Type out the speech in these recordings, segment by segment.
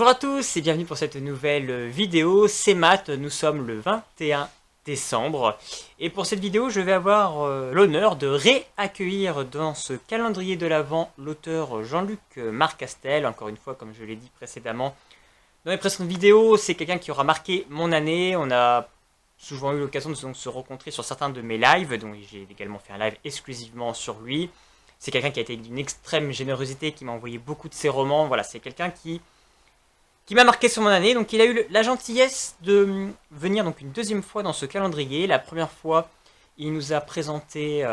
Bonjour à tous et bienvenue pour cette nouvelle vidéo, c'est Matt, nous sommes le 21 décembre et pour cette vidéo je vais avoir l'honneur de réaccueillir dans ce calendrier de l'Avent l'auteur Jean-Luc Marcastel, encore une fois comme je l'ai dit précédemment dans les précédentes vidéos, c'est quelqu'un qui aura marqué mon année, on a souvent eu l'occasion de se rencontrer sur certains de mes lives, donc j'ai également fait un live exclusivement sur lui. C'est quelqu'un qui a été d'une extrême générosité, qui m'a envoyé beaucoup de ses romans, voilà, c'est quelqu'un qui m'a marqué sur mon année. Donc il a eu la gentillesse de venir donc une deuxième fois dans ce calendrier. La première fois, il nous a présenté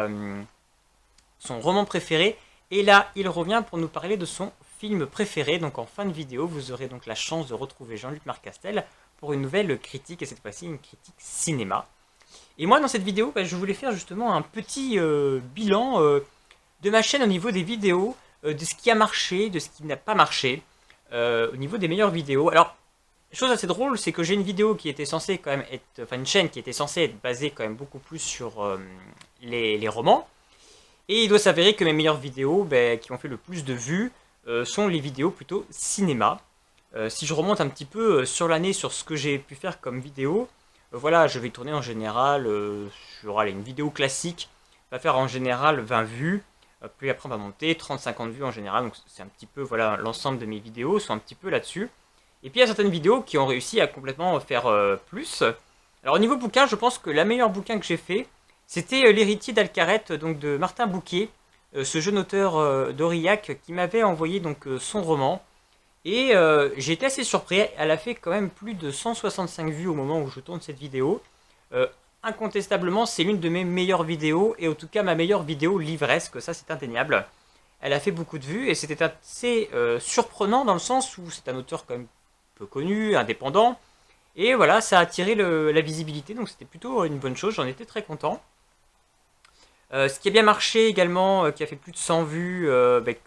son roman préféré. Et là, il revient pour nous parler de son film préféré. Donc en fin de vidéo, vous aurez donc la chance de retrouver Jean-Luc Marcastel pour une nouvelle critique, et cette fois-ci une critique cinéma. Et moi, dans cette vidéo, je voulais faire justement un petit bilan de ma chaîne au niveau des vidéos, de ce qui a marché, de ce qui n'a pas marché. Au niveau des meilleures vidéos. Alors, chose assez drôle, c'est que j'ai une vidéo qui était censée quand même être, enfin une chaîne qui était censée être basée quand même beaucoup plus sur les romans. Et il doit s'avérer que mes meilleures vidéos, qui ont fait le plus de vues, sont les vidéos plutôt cinéma. Si je remonte un petit peu sur l'année, sur ce que j'ai pu faire comme vidéo, voilà, je vais tourner en général, sur une vidéo classique, va faire en général 20 vues. Puis après on va monter 30-50 vues en général, donc c'est un petit peu, voilà, l'ensemble de mes vidéos sont un petit peu là-dessus. Et puis il y a certaines vidéos qui ont réussi à complètement faire plus. Alors au niveau bouquin, je pense que la meilleure bouquin que j'ai fait, c'était L'héritier d'Alcarette, donc de Martin Bouquet, ce jeune auteur d'Aurillac qui m'avait envoyé donc son roman. Et j'ai été assez surpris, elle a fait quand même plus de 165 vues au moment où je tourne cette vidéo. Euh, Incontestablement, c'est l'une de mes meilleures vidéos, et en tout cas ma meilleure vidéo livresque, ça c'est indéniable. Elle a fait beaucoup de vues, et c'était assez surprenant dans le sens où c'est un auteur quand même peu connu, indépendant, et voilà, ça a attiré la visibilité, donc c'était plutôt une bonne chose, j'en étais très content. Ce qui a bien marché également, qui a fait plus de 100 vues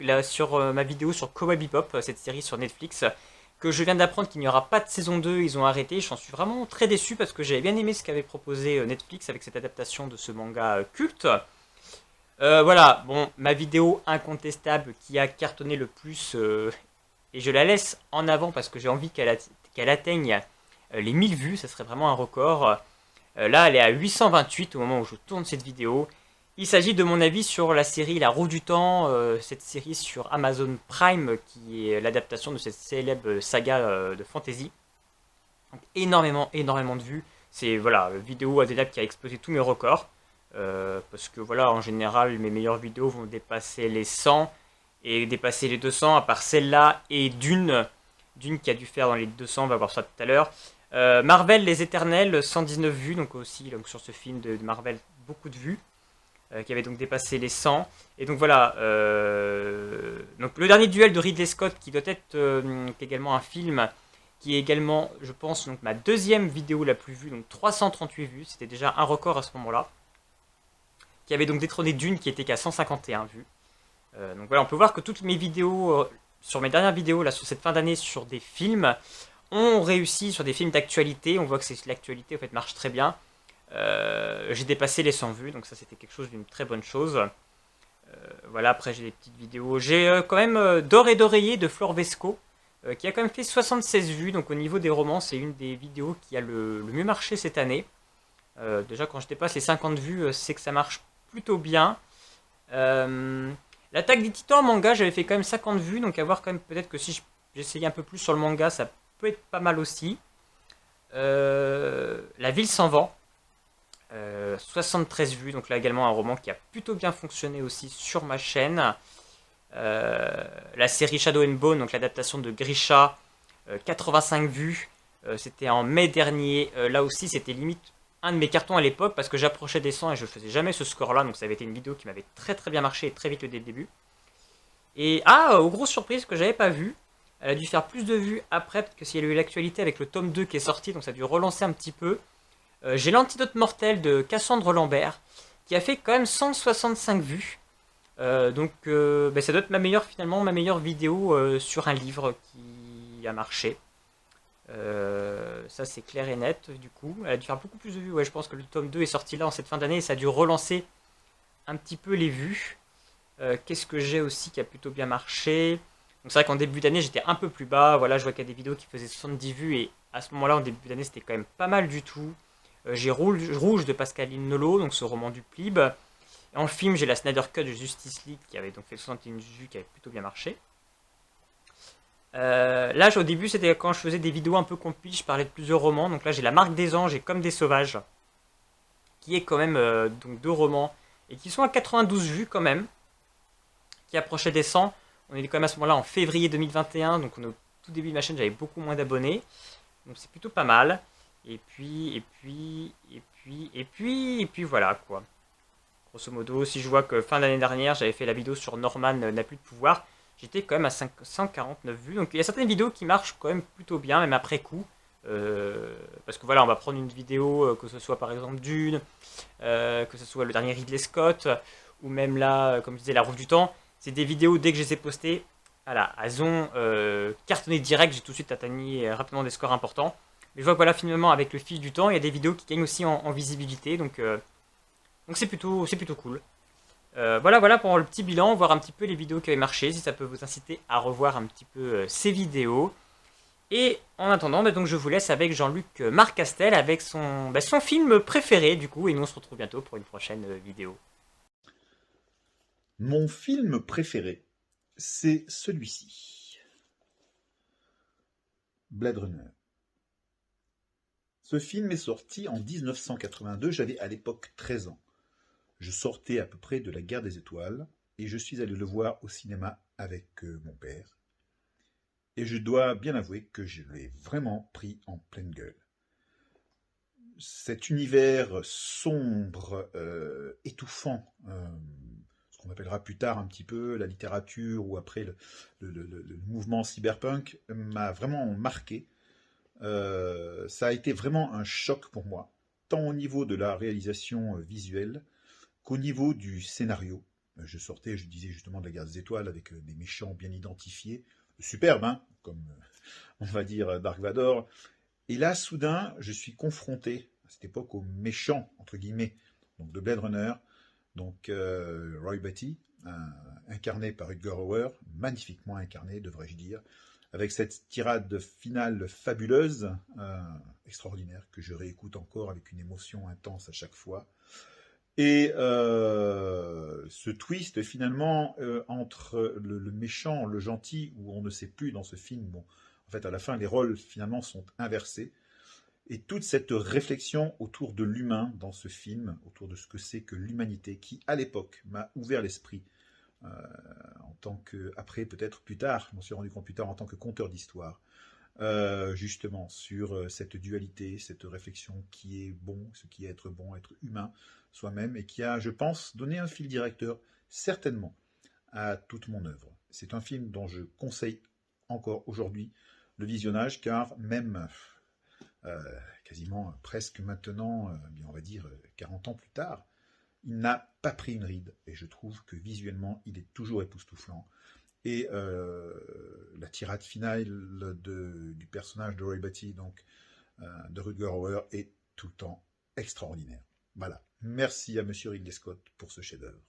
là, sur ma vidéo sur Cowboy Bebop, cette série sur Netflix, que je viens d'apprendre qu'il n'y aura pas de saison 2, ils ont arrêté, j'en suis vraiment très déçu parce que j'avais bien aimé ce qu'avait proposé Netflix avec cette adaptation de ce manga culte. Voilà, bon, ma vidéo incontestable qui a cartonné le plus, et je la laisse en avant parce que j'ai envie qu'elle atteigne les 1000 vues, ça serait vraiment un record. Là, elle est à 828 au moment où je tourne cette vidéo. Il s'agit de mon avis sur la série La Roue du Temps, cette série sur Amazon Prime qui est l'adaptation de cette célèbre saga de fantasy. Donc énormément de vues. C'est voilà, vidéo indéniable qui a explosé tous mes records. Parce que voilà, en général, mes meilleures vidéos vont dépasser les 100 et dépasser les 200, à part celle-là et Dune. Dune qui a dû faire dans les 200, on va voir ça tout à l'heure. Marvel Les Éternels, 119 vues, donc aussi donc, sur ce film de Marvel, beaucoup de vues. Qui avait donc dépassé les 100. Et donc voilà, donc le dernier duel de Ridley Scott, qui doit être également un film, qui est également, je pense, donc ma deuxième vidéo la plus vue, donc 338 vues, c'était déjà un record à ce moment-là, qui avait donc détrôné Dune, qui était qu'à 151 vues. Donc voilà, on peut voir que toutes mes vidéos, sur mes dernières vidéos, là, sur cette fin d'année, sur des films, ont réussi sur des films d'actualité. On voit que l'actualité, en fait, marche très bien. J'ai dépassé les 100 vues, donc ça c'était quelque chose d'une très bonne chose. Voilà, après j'ai des petites vidéos. J'ai quand même D'or et d'oreiller de Flore Vesco, qui a quand même fait 76 vues, donc au niveau des romans, c'est une des vidéos qui a le mieux marché cette année. Déjà quand je dépasse les 50 vues, c'est que ça marche plutôt bien. L'Attaque des Titans en manga, j'avais fait quand même 50 vues, donc à voir quand même peut-être que si j'essayais un peu plus sur le manga, ça peut être pas mal aussi. La ville sans vent. 73 vues, donc là également un roman qui a plutôt bien fonctionné aussi sur ma chaîne. La série Shadow and Bone, donc l'adaptation de Grisha, 85 vues, c'était en mai dernier. Là aussi c'était limite un de mes cartons à l'époque parce que j'approchais des 100 et je faisais jamais ce score là, donc ça avait été une vidéo qui m'avait très bien marché et très vite dès le début. Et aux grosses surprises que j'avais pas vu, elle a dû faire plus de vues après, parce que s'il y a eu l'actualité avec le tome 2 qui est sorti, donc ça a dû relancer un petit peu. J'ai L'Antidote mortel de Cassandre Lambert, qui a fait quand même 165 vues. Donc ça doit être ma meilleure vidéo sur un livre qui a marché. Ça c'est clair et net du coup. Elle a dû faire beaucoup plus de vues. Ouais, je pense que le tome 2 est sorti là en cette fin d'année et ça a dû relancer un petit peu les vues. Qu'est-ce que j'ai aussi qui a plutôt bien marché? Donc c'est vrai qu'en début d'année, j'étais un peu plus bas. Voilà, je vois qu'il y a des vidéos qui faisaient 70 vues et à ce moment-là, en début d'année, c'était quand même pas mal du tout. J'ai Rouge de Pascaline Nolo, donc ce roman du Plib. Et en film, j'ai la Snyder Cut de Justice League qui avait donc fait 61 vues, qui avait plutôt bien marché. Là, au début, c'était quand je faisais des vidéos un peu compiles, je parlais de plusieurs romans. Donc là, j'ai La Marque des Anges et Comme des Sauvages, qui est quand même donc deux romans et qui sont à 92 vues quand même, qui approchaient des 100. On est quand même à ce moment-là en février 2021, donc on est au tout début de ma chaîne, j'avais beaucoup moins d'abonnés, donc c'est plutôt pas mal. Et puis voilà quoi. Grosso modo, si je vois que fin d'année dernière, j'avais fait la vidéo sur Norman n'a plus de pouvoir, j'étais quand même à 549 vues. Donc il y a certaines vidéos qui marchent quand même plutôt bien, même après coup. Parce que voilà, on va prendre une vidéo, que ce soit par exemple Dune, que ce soit le dernier Ridley Scott, ou même là, comme je disais, La Roue du Temps. C'est des vidéos, dès que je les ai postées, voilà, elles ont cartonné direct, j'ai tout de suite atteint rapidement des scores importants. Mais je vois que voilà, finalement, avec le fil du temps, il y a des vidéos qui gagnent aussi en visibilité, donc c'est plutôt cool. Voilà pour le petit bilan, voir un petit peu les vidéos qui avaient marché, si ça peut vous inciter à revoir un petit peu ces vidéos. Et en attendant, donc je vous laisse avec Jean-Luc Marcastel avec son film préféré du coup, et nous on se retrouve bientôt pour une prochaine vidéo. Mon film préféré, c'est celui-ci. Blade Runner. Ce film est sorti en 1982, j'avais à l'époque 13 ans. Je sortais à peu près de la Guerre des Étoiles et je suis allé le voir au cinéma avec mon père. Et je dois bien avouer que je l'ai vraiment pris en pleine gueule. Cet univers sombre, étouffant, ce qu'on appellera plus tard un petit peu la littérature ou après le mouvement cyberpunk, m'a vraiment marqué. Ça a été vraiment un choc pour moi, tant au niveau de la réalisation visuelle qu'au niveau du scénario. Je sortais, je disais justement de la Guerre des Étoiles avec des méchants bien identifiés, superbes, hein, comme on va dire Dark Vador. Et là, soudain, je suis confronté à cette époque aux méchants, entre guillemets, donc de Blade Runner, donc Roy Batty, incarné par Rutger Hauer, magnifiquement incarné, devrais-je dire, avec cette tirade finale fabuleuse, extraordinaire, que je réécoute encore avec une émotion intense à chaque fois. Et ce twist finalement entre le méchant, le gentil, où on ne sait plus dans ce film, bon, en fait à la fin les rôles finalement sont inversés, et toute cette réflexion autour de l'humain dans ce film, autour de ce que c'est que l'humanité, qui à l'époque m'a ouvert l'esprit, euh, en tant que, après peut-être plus tard, je m'en suis rendu compte plus tard en tant que conteur d'histoire, justement sur cette dualité, cette réflexion qui est bon, ce qui est être bon, être humain soi-même, et qui a, je pense, donné un fil directeur, certainement, à toute mon œuvre. C'est un film dont je conseille encore aujourd'hui le visionnage, car même euh, quasiment presque maintenant, on va dire 40 ans plus tard, il n'a pas pris une ride, et je trouve que visuellement, il est toujours époustouflant. Et la tirade finale du personnage de Roy Batty, donc de Rutger Hauer, est tout le temps extraordinaire. Voilà. Merci à Monsieur Ridley Scott pour ce chef-d'œuvre.